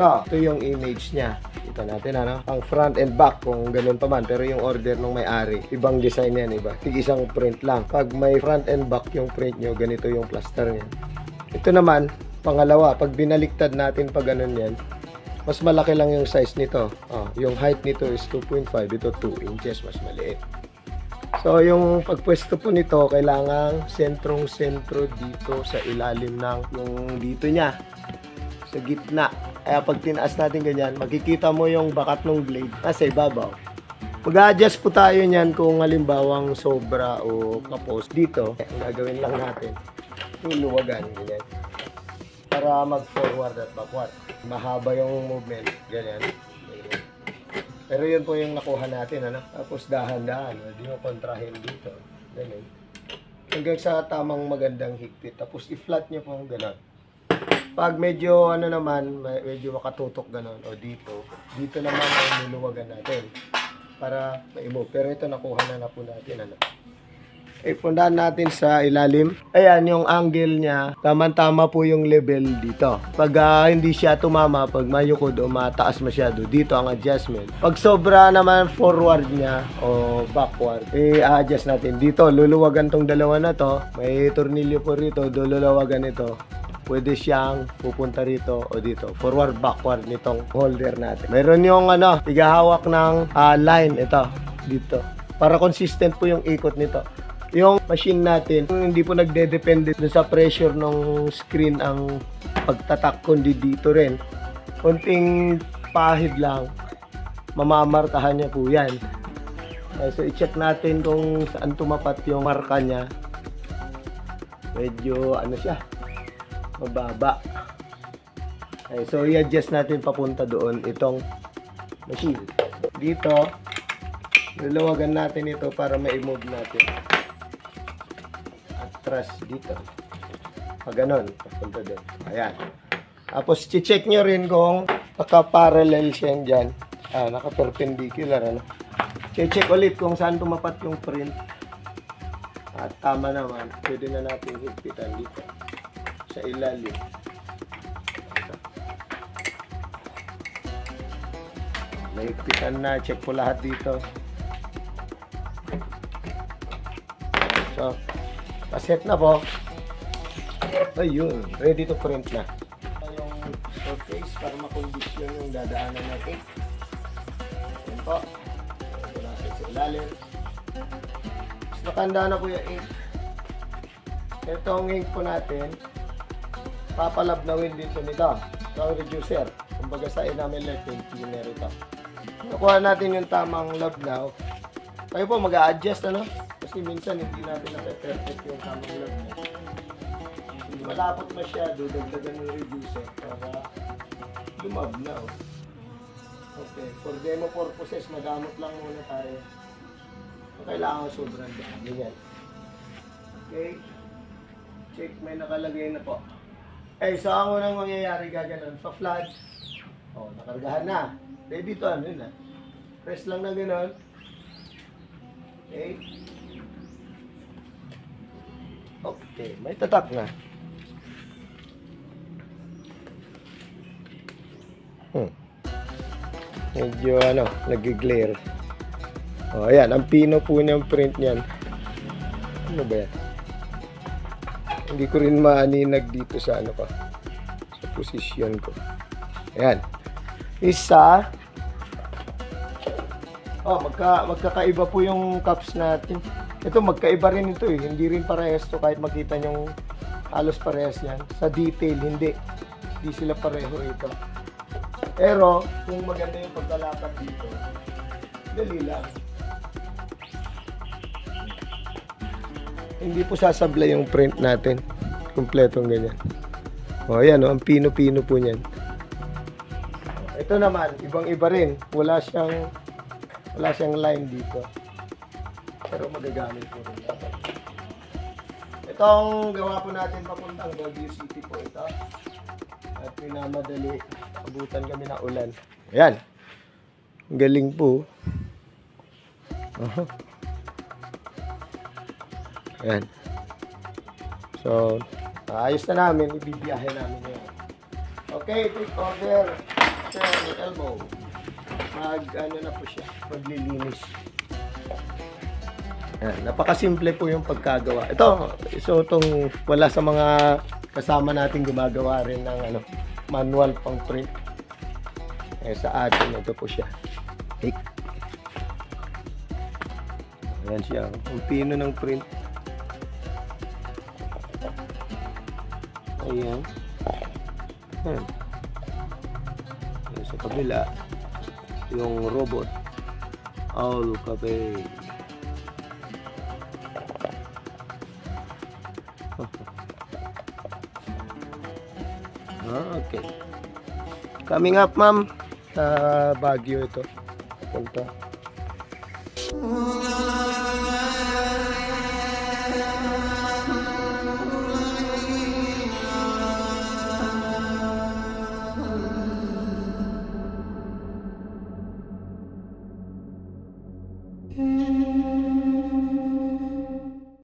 Ito yung image niya. Kita natin ano, ang front and back kung ganun pa man, pero yung order ng may-ari, ibang design yan, iba. Tig isang print lang. Pag may front and back yung print nyo, ganito yung plaster niya. Ito naman, pangalawa, pag binaliktad natin pag ganun yan, mas malaki lang yung size nito. Yung height nito is 2.5, ito 2 inches, mas maliit. So, yung pagpwesto po nito, kailangan sentrong-sentro dito sa ilalim ng yung dito niya, sa gitna. Kaya pag tinaas natin ganyan, makikita mo yung bakat ng blade nasa ibabaw. Mag-adjust po tayo niyan kung halimbawang sobra o kapos dito. Ang gagawin lang natin, luluwagan, ganyan. Para mag-forward at backward. Mahaba yung movement, ganyan. Pero yun po yung nakuha natin, ano? Tapos dahan-dahan, hindi mo kontrahin dito. Ganyan. Hanggang sa tamang magandang higpit. Tapos i-flat nyo po gano'n. Pag medyo ano naman, medyo makatutok gano'n o dito naman ang luluwagan natin para ma-move. Pero ito nakuha na po natin, ano. Pundahan natin sa ilalim. Ayan, yung angle niya, tama-tama po yung level dito. Pag hindi siya tumama, pag mayukod o mataas masyado, dito ang adjustment. Pag sobra naman forward niya o backward, i-adjust natin. Dito, luluwagan tong dalawa na to. May tornilyo po rito, luluwagan ito. Pwede siyang pupunta rito o dito. Forward, backward nitong holder natin. Meron yung ano, igahawak ng line, ito, dito. Para consistent po yung ikot nito. Yung machine natin, hindi po nagde-depende sa pressure ng screen ang pagtatak, kundi dito rin. Konting pahid lang, mamamarkahan niya po yan. So, i-check natin kung saan tumapat yung marka niya. Medyo, ano siya, mababa. So, i-adjust natin papunta doon itong machine. Dito, luluwagan natin ito para ma-move natin. Atras dito. Pag ganon, papunta doon. Ayan. Tapos, check nyo rin kung naka-parallel siya dyan. Naka-perpendicular, ano. Check ulit kung saan tumapat yung print. At tama naman, pwede na natin higpitan dito sa ilalim. Mahigpitan na, check po lahat dito. So, set na po. Ayun, ready to print na. Yung surface para makondisyon yung dadaanan natin. Ayun po. Wala sa ilalim. Nakanda na po yung ink. Itong ink po natin, papalabnawin din sa nito. Ito ang reducer. Kumbaga sa enamel paint cleaner ito. Nakuha natin yung tamang labnaw. Kayo po mag-a-adjust, ano? Kasi minsan hindi natin na-perfect yung tamang labnaw. Hindi malapot masyado, dagdagan yung reducer para lumabnaw. Okay, for demo purposes, magamot lang muna tayo. Kailangan sobrang dami. Ganyan. Okay. Check, may nakalagay na po. So ang unang mangyayari gaganon, pa-flood. Nakargahan na. Ready to, ano yun, press lang na ganon. Okay. Okay, may tatak na. Medyo nag-glare. Ayan, ang pino po niyang print niyan. Ano ba yan? Hindi ko rin maaninag dito sa sa posisyon ko. Ayan. Isa. Magkakaiba po yung cups natin. Ito, magkaiba rin ito eh. Hindi rin parehas to kahit makita nyong halos parehas yan. Sa detail, hindi. Hindi sila pareho ito. Pero, kung maganda yung paglalakad dito, dali lang. Hindi po sasablay yung print natin. Kumpletong ganyan. Ayan, ang pino-pino po niyan. Ito naman, ibang-iba rin. Wala siyang line dito. Pero magagamit po rin natin. Itong gawa po natin papuntang Baguio City po ito. At pinamadali, abutan kami ng ulan. Ayan. Ang galing po. Ayan. So, ayos na namin. Ibibiyahe namin ngayon. Okay, take order. elbow. Ano na po siya, maglilinis. Yan, napakasimple po yung pagkagawa. Ito, so itong wala sa mga kasama natin gumagawa rin ng manual pang print. Sa atin, ito po siya. Take. Ayan siya. Ang pino ng print. Ayan. Ayan. Ayan sa kabila. Yung robot. All cafe. Okay. Coming up, ma'am. Sa Baguio ito. Punta.